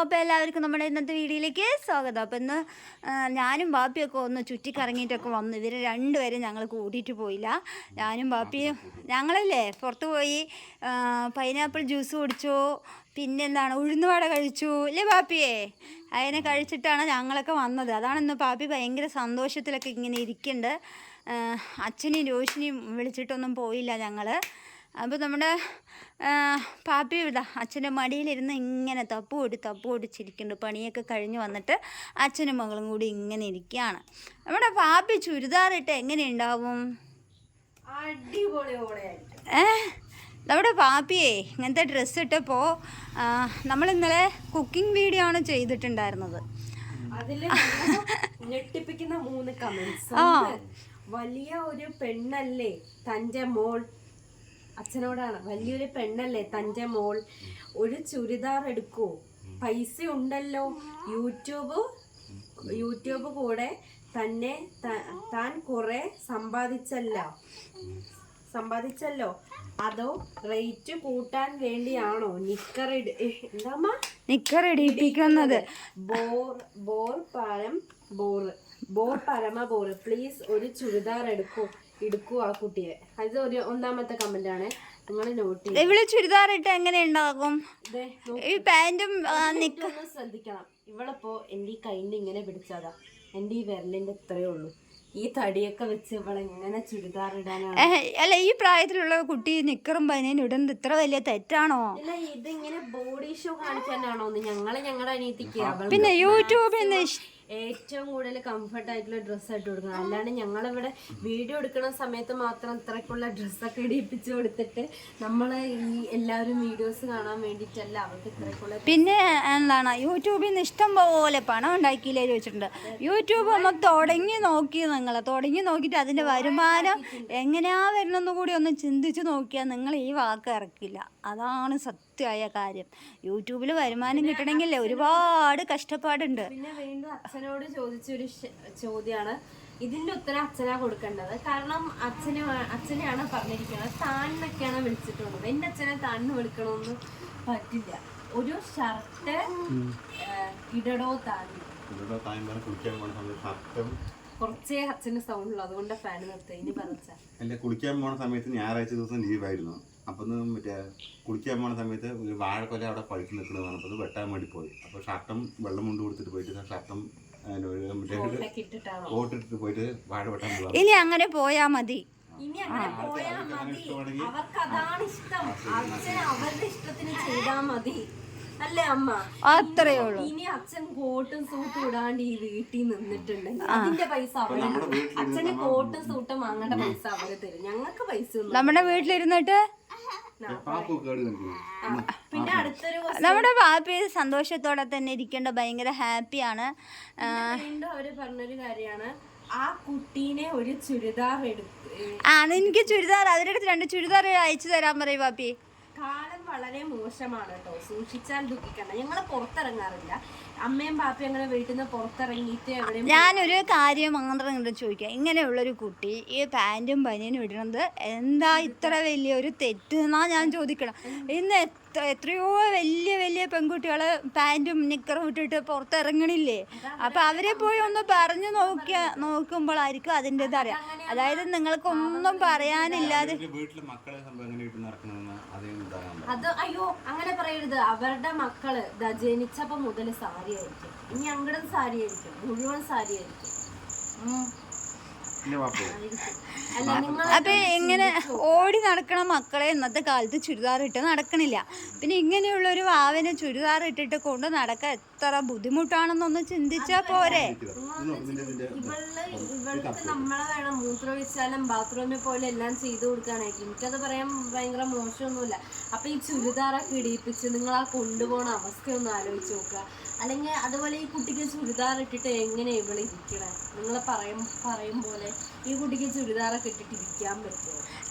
അപ്പോൾ എല്ലാവർക്കും നമ്മുടെ ഇന്നത്തെ വീഡിയോയിലേക്ക് സ്വാഗതം. അപ്പോൾ ഇന്ന് ഞാനും ബാപ്പിയൊക്കെ ഒന്ന് ചുറ്റിക്കറങ്ങിയിട്ടൊക്കെ വന്നു. ഇവർ രണ്ടുപേരും ഞങ്ങൾ കൂട്ടിയിട്ട് പോയില്ല. ഞാനും ബാപ്പിയും ഞങ്ങളല്ലേ പുറത്ത് പോയി പൈനാപ്പിൾ ജ്യൂസ് കുടിച്ചു, പിന്നെന്താണ് ഉഴുന്നുവട കഴിച്ചു അല്ലേ ബാപ്പിയേ? അതിനെ കഴിച്ചിട്ടാണ് ഞങ്ങളൊക്കെ വന്നത്. അതാണ് ഇന്ന് പാപ്പി ഭയങ്കര സന്തോഷത്തിലൊക്കെ ഇങ്ങനെ ഇരിക്കുന്നുണ്ട്. അച്ഛനെയും രോഷിനെയും വിളിച്ചിട്ടൊന്നും പോയില്ല ഞങ്ങൾ. അപ്പോൾ നമ്മുടെ പാപ്പി ഇതാ അച്ഛൻ്റെ മടിയിലിരുന്ന് ഇങ്ങനെ തപ്പു ഓടിച്ചിരിക്കുന്നുണ്ട്. പണിയൊക്കെ കഴിഞ്ഞ് വന്നിട്ട് അച്ഛനും മകളും കൂടി ഇങ്ങനെ ഇരിക്കുകയാണ്. നമ്മുടെ പാപ്പി ചുരിദാറിട്ട് എങ്ങനെ ഉണ്ടാവും? നമ്മുടെ പാപ്പിയെ ഇങ്ങനത്തെ ഡ്രസ്സ് ഇട്ടപ്പോൾ നമ്മളിന്നലെ കുക്കിംഗ് വീഡിയോ ആണ് ചെയ്തിട്ടുണ്ടായിരുന്നത്. ഞെട്ടിപ്പിക്കുന്ന 3 കമന്റ്സ്. വലിയ ഒരു പെണ്ണല്ലേ തൻ്റെ മോൾ, അച്ഛനോടാണ്, വലിയൊരു പെണ്ണല്ലേ തൻ്റെ മോൾ, ഒരു ചുരിദാർ എടുക്കൂ, പൈസ ഉണ്ടല്ലോ, യൂട്യൂബ് കൂടെ തന്നെ താൻ കുറെ സമ്പാദിച്ചല്ലോ, അതോ റേറ്റ് കൂട്ടാൻ വേണ്ടിയാണോ നിക്കർ ഇടിപ്പിക്കുന്നത്? ബോർ പരമ ബോർ, പ്ലീസ് ഒരു ചുരിദാർ എടുക്കൂ ആ കുട്ടിയെ. അത് ഒരു 1ാമത്തെ കമന്റ് ആണ്, നിങ്ങൾ നോട്ട് ചെയ്ത്. ഇവള് ചുരിദാർ ഇട്ട് എങ്ങനെ ഉണ്ടാകും? ഈ പാന്റും ശ്രദ്ധിക്കണം. ഇവളിപ്പോ എന്റെ ഈ കൈന്റെ ഇങ്ങനെ പിടിച്ചതാ, എന്റെ ഈ വിരലിന്റെ ഇത്രയേ ഉള്ളൂ. ഈ തടിയൊക്കെ വെച്ച് ഇവളെങ്ങനെ ചുരിദാർ ഇടാനാണ്? അല്ല, ഈ പ്രായത്തിലുള്ള കുട്ടി നിക്കറും ബനിയനും ഇടുന്നത് ഇത്ര വലിയ തെറ്റാണോ? അല്ല, ഇതിങ്ങനെ ബോഡി ഷോ കാണിക്കാനാണോ ഞങ്ങളുടെ അനിയത്തിക്ക് പിന്നെ യൂട്യൂബിൽ ഏറ്റവും കൂടുതൽ കംഫർട്ട് ആയിട്ടുള്ള ഡ്രസ്സ് ആയിട്ട് കൊടുക്കണം. അല്ലാണ്ട് ഞങ്ങളിവിടെ വീഡിയോ എടുക്കുന്ന സമയത്ത് മാത്രം ഇത്രക്കുള്ള ഡ്രസ്സൊക്കെ ഇടിപ്പിച്ച് കൊടുത്തിട്ട് നമ്മൾ ഈ എല്ലാവരും വീഡിയോസ് കാണാൻ വേണ്ടിയിട്ടല്ല അവർക്ക് ഇത്രക്കുള്ള. പിന്നെ എന്താണ്, യൂട്യൂബിൽ നിന്ന് ഇഷ്ടം പോലെ പണം ഉണ്ടാക്കിയില്ലേ ചോദിച്ചിട്ടുണ്ട്. യൂട്യൂബ് ഒന്ന് തുടങ്ങി നോക്കിയിട്ട് അതിൻ്റെ വരുമാനം എങ്ങനെയാ വരണമെന്ന് കൂടി ഒന്ന് ചിന്തിച്ച് നോക്കിയാൽ നിങ്ങൾ ഈ വാക്ക് ഇറക്കില്ല. അതാണ് സത്യമായ കാര്യം. യൂട്യൂബിൽ വരുമാനം കിട്ടണമെങ്കിൽ ഒരുപാട് കഷ്ടപ്പാടുണ്ട്. പിന്നെ വീണ്ടും അച്ഛനോട് ചോദിച്ചൊരു ചോദ്യമാണ്, ഇതിന്റെ ഉത്തരം അച്ഛനാ കൊടുക്കേണ്ടത്. കാരണം അച്ഛനെയാണ് പറഞ്ഞിരിക്കുന്നത്, താന്നൊക്കെയാണ് വിളിച്ചിട്ടുള്ളത്. എന്റെ അച്ഛനെ താന്ന് വിളിക്കണമെന്ന് പറ്റില്ല. ഒരു ഷർട്ട് ഇടടോ താന്ന് കുറച്ചേ അച്ഛന് സൗണ്ട് ഉള്ളു, അതുകൊണ്ട് ഫാൻ നിർത്തി. ഇനി പറഞ്ഞ കുളിക്കാൻ പോണ സമയത്ത് ഞായറാഴ്ച ദിവസം ലീവായിരുന്നു. അപ്പം മറ്റേ കുളിക്കാൻ പോണ സമയത്ത് ഒരു വാഴക്കൊല അവിടെ പഴുത്ത് നിൽക്കുന്നത് പറഞ്ഞപ്പോൾ അത് വെട്ടാൻ വേണ്ടി പോയി. അപ്പോൾ ഷർട്ടും വെള്ളം കൊണ്ട് കൊടുത്തിട്ട് പോയിട്ട് ഷർട്ടും കോട്ടിട്ടിട്ട് പോയിട്ട് വാഴ വെട്ടാൻ പോകാം. ഇനി അങ്ങനെ പോയാ മതി. അവർക്ക് അതാണ് ഇഷ്ടം, അച്ഛൻ അവരുടെ ഇഷ്ടത്തിന് ചെയ്താൽ മതി അല്ലേ അമ്മ? അത്രേ ഉള്ളൂ. ഇനി അച്ഛൻ കോട്ടും സൂട്ടും ഇടാണ്ട് ഈ വീട്ടിൽ നിന്നിട്ടുണ്ടെങ്കിൽ അതിന്റെ പൈസ അവര്, അച്ഛന് കോട്ടും സൂട്ടും വാങ്ങേണ്ട പൈസ അവര് തരും. ഞങ്ങൾക്ക് പൈസ നമ്മുടെ വീട്ടിലിരുന്നിട്ട് പിന്നെ അടുത്തൊരു നമ്മുടെ പാപ്പി സന്തോഷത്തോടെ തന്നെ ഇരിക്കേണ്ട, ഭയങ്കര ഹാപ്പിയാണ്. വീണ്ടും അവര് പറഞ്ഞൊരു കാര്യമാണ്, ആ കുട്ടീനെ ഒരു ചുരിദാർ എനിക്ക് ചുരിദാർ അവരുടെ 2 ചുരിദാർ അയച്ചു തരാൻ പറയും പാപ്പി. കാലം വളരെ മോശമാണ് കേട്ടോ, സൂക്ഷിച്ചാൽ ദുഃഖിക്കണ്ട. ഞങ്ങൾ പുറത്തിറങ്ങാറില്ല, അമ്മയും പാപ്പയും അങ്ങനെ വീട്ടിൽ നിന്ന് പുറത്തിറങ്ങിയിട്ട് എവിടെയും. ഞാനൊരു കാര്യം മാത്രം ഇങ്ങോട്ട് ചോദിക്കാം, ഇങ്ങനെയുള്ളൊരു കുട്ടി ഈ പാൻറ്റും ബനിയനും ഇടുന്നത് എന്താ ഇത്ര വലിയൊരു തെറ്റ് എന്നാ ഞാൻ ചോദിക്കണം. ഇന്ന് എത്രയോ വലിയ പെൺകുട്ടികൾ പാൻറ്റും നിക്കറും ഇട്ടിട്ട് പുറത്തിറങ്ങണില്ലേ? അപ്പം അവരെ പോയി ഒന്ന് പറഞ്ഞു നോക്കുമ്പോഴായിരിക്കും അതിൻ്റെ അറിയാം. അതായത് നിങ്ങൾക്കൊന്നും പറയാനില്ലാതെ അത് അയ്യോ അങ്ങനെ പറയരുത്. അവരുടെ മക്കള് ജനിച്ചപ്പോ മുതൽ സാരി ആയിരിക്കും, ഇനി അങ്ങടും സാരി ആയിരിക്കും, മുഴുവൻ സാരി ആയിരിക്കും. അപ്പൊ ഇങ്ങനെ ഓടി നടക്കണ മക്കളെ ഇന്നത്തെ കാലത്ത് ചുരിദാർ ഇട്ട് നടക്കണില്ല. പിന്നെ ഇങ്ങനെയുള്ളൊരു വാവനെ ചുരിദാർ ഇട്ടിട്ട് കൊണ്ട് നടക്കാൻ എത്ര ബുദ്ധിമുട്ടാണെന്നൊന്ന് ചിന്തിച്ചാ പോരെ? ഇവൾക്ക് നമ്മളെ വേണം മൂത്രമൊഴിച്ചാലും ബാത്റൂമിൽ പോലെ എല്ലാം ചെയ്തു കൊടുക്കാനായിട്ട്. എനിക്കത് പറയാൻ ഭയങ്കര മോശമൊന്നുമില്ല. അപ്പൊ ഈ ചുരിദാറൊക്കെ ഇടിയിപ്പിച്ച് നിങ്ങൾ ആ കൊണ്ടുപോണ അവസ്ഥയൊന്ന് ആലോചിച്ച് നോക്കുക. അല്ലെങ്കിൽ അതുപോലെ ഈ കുട്ടിക്ക് ചുരിദാർ ഇട്ടിട്ട് എങ്ങനെ ഇവള് ഇരിക്കണേ? നിങ്ങൾ പറയും പോലെ ഈ കുട്ടിക്ക് ചുരിദാറൊക്കെ ഇട്ടിട്ട് ഇരിക്കാൻ പറ്റുമോ?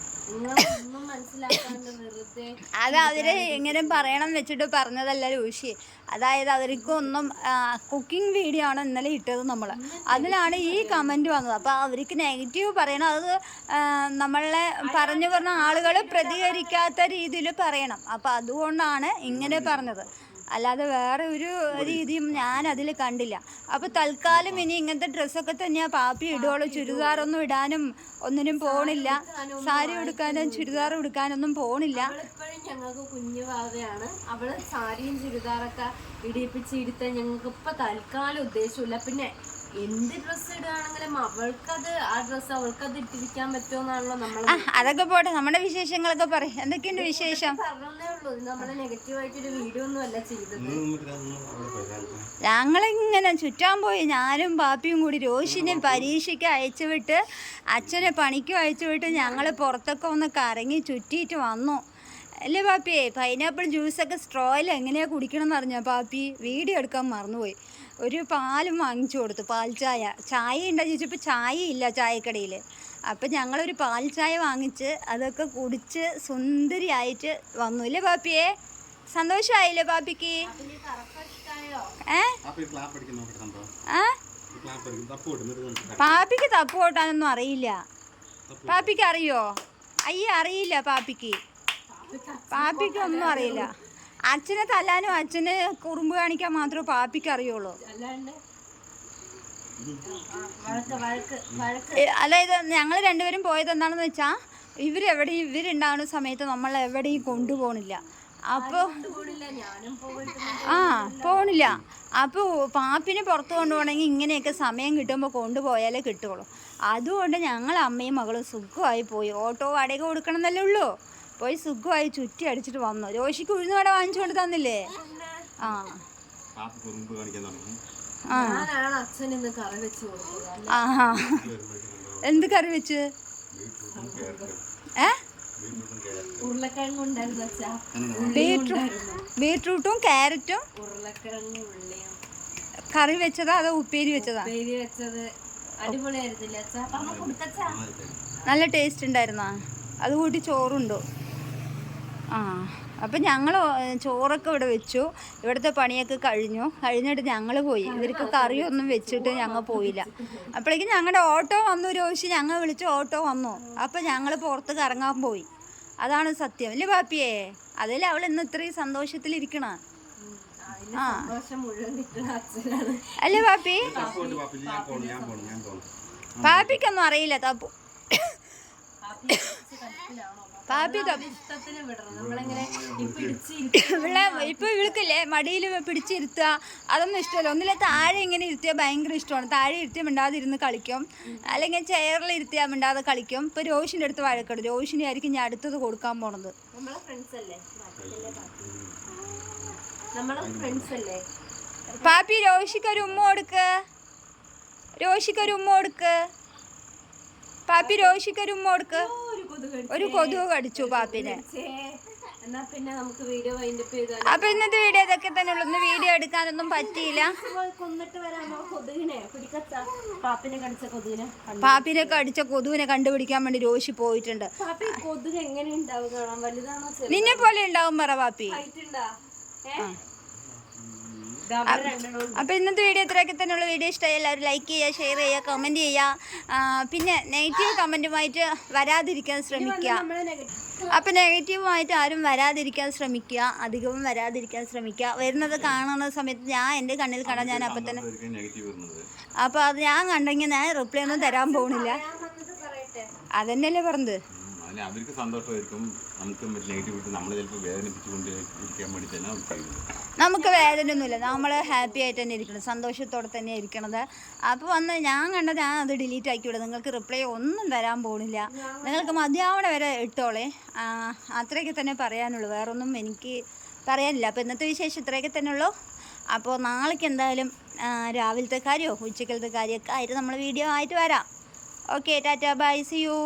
നിങ്ങളൊന്നും മനസ്സിലാക്കാണ്ട് വെറുതെ അത് അവര് എങ്ങനെ പറയണം വെച്ചിട്ട് പറഞ്ഞതല്ല ലൂഷി. അതായത് അവർക്കൊന്നും കുക്കിംഗ് വീഡിയോ ആണ് ഇന്നലെ ഇട്ടത് നമ്മൾ, അതിലാണ് ഈ കമൻറ്റ് വന്നത്. അപ്പോൾ അവർക്ക് നെഗറ്റീവ് പറയണം, അത് നമ്മളെ പറഞ്ഞ ആളുകൾ പ്രതികരിക്കാത്ത രീതിയിൽ പറയണം. അപ്പോൾ അതുകൊണ്ടാണ് ഇങ്ങനെ പറഞ്ഞത്. അല്ലാതെ വേറെ ഒരു രീതിയും ഞാൻ അതിൽ കണ്ടില്ല. അപ്പോൾ തൽക്കാലം ഇനി ഇങ്ങനത്തെ ഡ്രസ്സൊക്കെ തന്നെയാണ് പാപ്പി ഇടുകയുള്ളൂ. ചുരിദാറൊന്നും ഇടാനും ഒന്നിനും പോണില്ല. സാരി ഉടുക്കാനും ചുരിദാർ ഉടുക്കാനൊന്നും പോണില്ല. അവളിപ്പോഴും ഞങ്ങൾക്ക് കുഞ്ഞു വാവയാണ്. അവള് സാരിയും ചുരിദാറൊക്കെ ഇടിപ്പിച്ചിരുത്താൻ ഞങ്ങൾക്ക് ഇപ്പൊ തൽക്കാലം ഉദ്ദേശമില്ല. പിന്നെ എന്ത് ഡ്രസ്സ് ഇടുകയാണെങ്കിലും അവൾക്കത് ആ ഡ്രസ്സ് അവൾക്കത് ഇട്ടിരിക്കാൻ പറ്റുമെന്നാണല്ലോ നമ്മൾ അതൊക്കെ പോട്ടെ, നമ്മുടെ വിശേഷങ്ങളൊക്കെ പറയും. എന്തൊക്കെയുണ്ട് വിശേഷം? പറഞ്ഞതേ ഉള്ളൂ. ഇത് നമ്മള് നെഗറ്റീവായിട്ടൊരു വീഡിയോ ഒന്നും അല്ല ചെയ്തത്. ഞങ്ങളിങ്ങനെ ചുറ്റാൻ പോയി, ഞാനും പാപ്പിയും കൂടി. രോഷിനെ പരീക്ഷയ്ക്ക് അയച്ചു വിട്ട്, അച്ഛനെ പണിക്കും അയച്ചു വിട്ട് ഞങ്ങൾ പുറത്തൊക്കെ ഒന്ന് കറങ്ങി ചുറ്റിയിട്ട് വന്നു. അല്ലേ പാപ്പിയെ? പൈനാപ്പിൾ ജ്യൂസൊക്കെ സ്ട്രോയിൽ എങ്ങനെയാണ് കുടിക്കണമെന്ന് അറിഞ്ഞോ പാപ്പി? വീഡിയോ എടുക്കാൻ മറന്നുപോയി. ഒരു പാലും വാങ്ങിച്ചു കൊടുത്തു, പാൽ ചായ. ചായ ഉണ്ടോ ചോദിച്ചപ്പോൾ ചായ ഇല്ല ചായക്കടയിൽ. അപ്പം ഞങ്ങളൊരു പാൽ ചായ വാങ്ങിച്ച് അതൊക്കെ കുടിച്ച് സുന്ദരിയായിട്ട് വന്നു. ഇല്ലേ പാപ്പിയെ? സന്തോഷമായില്ലേ പാപ്പിക്ക്? പാപ്പിക്ക് തപ്പ് കൊട്ടാനൊന്നും അറിയില്ല. പാപ്പിക്ക് അറിയോ? അയ്യേ, അറിയില്ല പാപ്പിക്ക്. പാപ്പിക്ക് ഒന്നും അറിയില്ല. അച്ഛനെ തല്ലാനും അച്ഛന് കുറുമ്പ് കാണിക്കാൻ മാത്രമേ പാപ്പിക്ക് അറിയുള്ളൂ. അതായത് ഞങ്ങൾ രണ്ടുപേരും പോയത് എന്താണെന്ന് വെച്ചാൽ ഇവരുണ്ടാവുന്ന സമയത്ത് നമ്മൾ എവിടെയും കൊണ്ടുപോകണില്ല. അപ്പോൾ പോണില്ല. അപ്പോൾ പാപ്പിനെ പുറത്ത് കൊണ്ടുപോകണമെങ്കിൽ ഇങ്ങനെയൊക്കെ സമയം കിട്ടുമ്പോൾ കൊണ്ടുപോയാലേ കിട്ടുള്ളൂ. അതുകൊണ്ട് ഞങ്ങൾ അമ്മയും മകളും സുഖമായി പോയി. ഓട്ടോ വാടക കൊടുക്കണം എന്നല്ലേ ഉള്ളൂ. പോയി സുഖമായി ചുറ്റി അടിച്ചിട്ട് വന്നു. രോഷിക്ക് ഉഴുന്നുവട വാങ്ങിച്ചുകൊണ്ട് തന്നില്ലേ? എന്ത് കറി വെച്ച്? ബീട്രൂട്ടും ക്യാരറ്റും കറി വെച്ചതാ അതോ ഉപ്പേരി വെച്ചതാ? നല്ല ടേസ്റ്റ് ഉണ്ടായിരുന്നാ? അത് കൂട്ടി ചോറുണ്ടോ? അപ്പം ഞങ്ങൾ ചോറൊക്കെ ഇവിടെ വെച്ചു. ഇവിടുത്തെ പണിയൊക്കെ കഴിഞ്ഞിട്ട് ഞങ്ങൾ പോയി. ഇവർക്ക് കറിയൊന്നും വെച്ചിട്ട് ഞങ്ങൾ പോയില്ല. അപ്പോഴേക്കും ഞങ്ങളുടെ ഓട്ടോ വന്നു. രോഷി ഞങ്ങൾ വിളിച്ച് ഓട്ടോ വന്നു. അപ്പം ഞങ്ങൾ പുറത്ത് കറങ്ങാൻ പോയി. അതാണ് സത്യം അല്ലേ പാപ്പിയെ? അതല്ലേ അവൾ ഇന്ന് ഇത്രയും സന്തോഷത്തിലിരിക്കണ. അല്ലേ പാപ്പി? പാപ്പിക്കൊന്നും അറിയില്ല തപ്പു. പാപ്പി ഇപ്പൊ ഇവൾക്കില്ലേ മടിയിൽ പിടിച്ചിരുത്തുക അതൊന്നും ഇഷ്ടമല്ല. ഒന്നില്ല താഴെ ഇങ്ങനെ ഇരുത്തിയാൽ ഭയങ്കര ഇഷ്ടമാണ്. താഴെ ഇരുത്തിയാൽ മിണ്ടാതിരുന്ന് കളിക്കും, അല്ലെങ്കിൽ ചെയറിൽ ഇരുത്തിയാൽ മിണ്ടാതെ കളിക്കും. ഇപ്പൊ രോഷിന്റെ അടുത്ത് വഴക്കട്. രോഷിനെ ആയിരിക്കും ഞാൻ അടുത്തത് കൊടുക്കാൻ പോണത്. പാപ്പി രോഷിക്കൊരു ഉമ്മ കൊടുക്ക്. രോഷിക്കൊരു ഉമ്മ കൊടുക്ക്. പാപ്പി രോഷിക്കൊരു ഉമ്മ കൊടുക്ക്. ഒരു കൊതുക് കടിച്ചു പാപ്പിനെ. അപ്പൊ ഇന്നത്തെ വീഡിയോ ഇതൊക്കെ തന്നെ ഉള്ളു. ഇന്ന് വീഡിയോ എടുക്കാനൊന്നും പറ്റിയില്ല. പാപ്പിനെ കടിച്ച കൊതുവിനെ കണ്ടുപിടിക്കാൻ വേണ്ടി രോഷി പോയിട്ടുണ്ട്. നിന്നെ പോലെ ഉണ്ടാവും പറ പാപ്പി. അപ്പോൾ ഇന്നത്തെ വീഡിയോ ഇത്രയൊക്കെ തന്നെയുള്ള. വീഡിയോ ഇഷ്ടമായി എല്ലാവരും ലൈക്ക് ചെയ്യുക, ഷെയർ ചെയ്യുക, കമൻറ്റ് ചെയ്യുക. പിന്നെ നെഗറ്റീവ് കമൻറ്റുമായിട്ട് വരാതിരിക്കാൻ ശ്രമിക്കുക. അപ്പോൾ നെഗറ്റീവുമായിട്ട് ആരും വരാതിരിക്കാൻ ശ്രമിക്കുക, അധികവും വരാതിരിക്കാൻ ശ്രമിക്കുക. വരുന്നത് കാണുന്ന സമയത്ത് ഞാൻ എൻ്റെ കണ്ണിൽ കാണാൻ ഞാൻ അപ്പം തന്നെ അപ്പോൾ അത് ഞാൻ കണ്ടെങ്കിൽ ഞാൻ റിപ്ലൈ ഒന്നും തരാൻ പോകുന്നില്ല. അതന്നെയല്ലേ പറഞ്ഞത്. അവർക്ക് സന്തോഷമായിരിക്കും. നമുക്ക് നെഗറ്റീവ് നമ്മൾ ചിലപ്പോൾ വേദനിപ്പിച്ചുകൊണ്ട് ഇരിക്കാൻ വേണ്ടി തന്നെ നമുക്ക് വേദനയൊന്നുമില്ല. നമ്മൾ ഹാപ്പി ആയിട്ട് തന്നെ ഇരിക്കണം, സന്തോഷത്തോടെ തന്നെ ഇരിക്കണത്. അപ്പോൾ വന്ന് ഞാൻ കണ്ടത് ഞാൻ അത് ഡിലീറ്റ് ആക്കി വിടും. നിങ്ങൾക്ക് റിപ്ലൈ ഒന്നും തരാൻ പോകുന്നില്ല. നിങ്ങൾക്ക് മതിയാവണ വരെ ഇട്ടോളേ. അത്രയൊക്കെ തന്നെ പറയാനുള്ളൂ, വേറൊന്നും എനിക്ക് പറയാനില്ല. അപ്പോൾ ഇന്നത്തെ വിശേഷം ഇത്രയൊക്കെ തന്നെ ഉള്ളൂ. അപ്പോൾ നാളേക്ക് എന്തായാലും രാവിലത്തെ കാര്യമോ ഉച്ചക്കലത്തെ കാര്യമൊക്കെ ആയിട്ട് നമ്മൾ വീഡിയോ ആയിട്ട് വരാം. Okay, tata, bye, see U.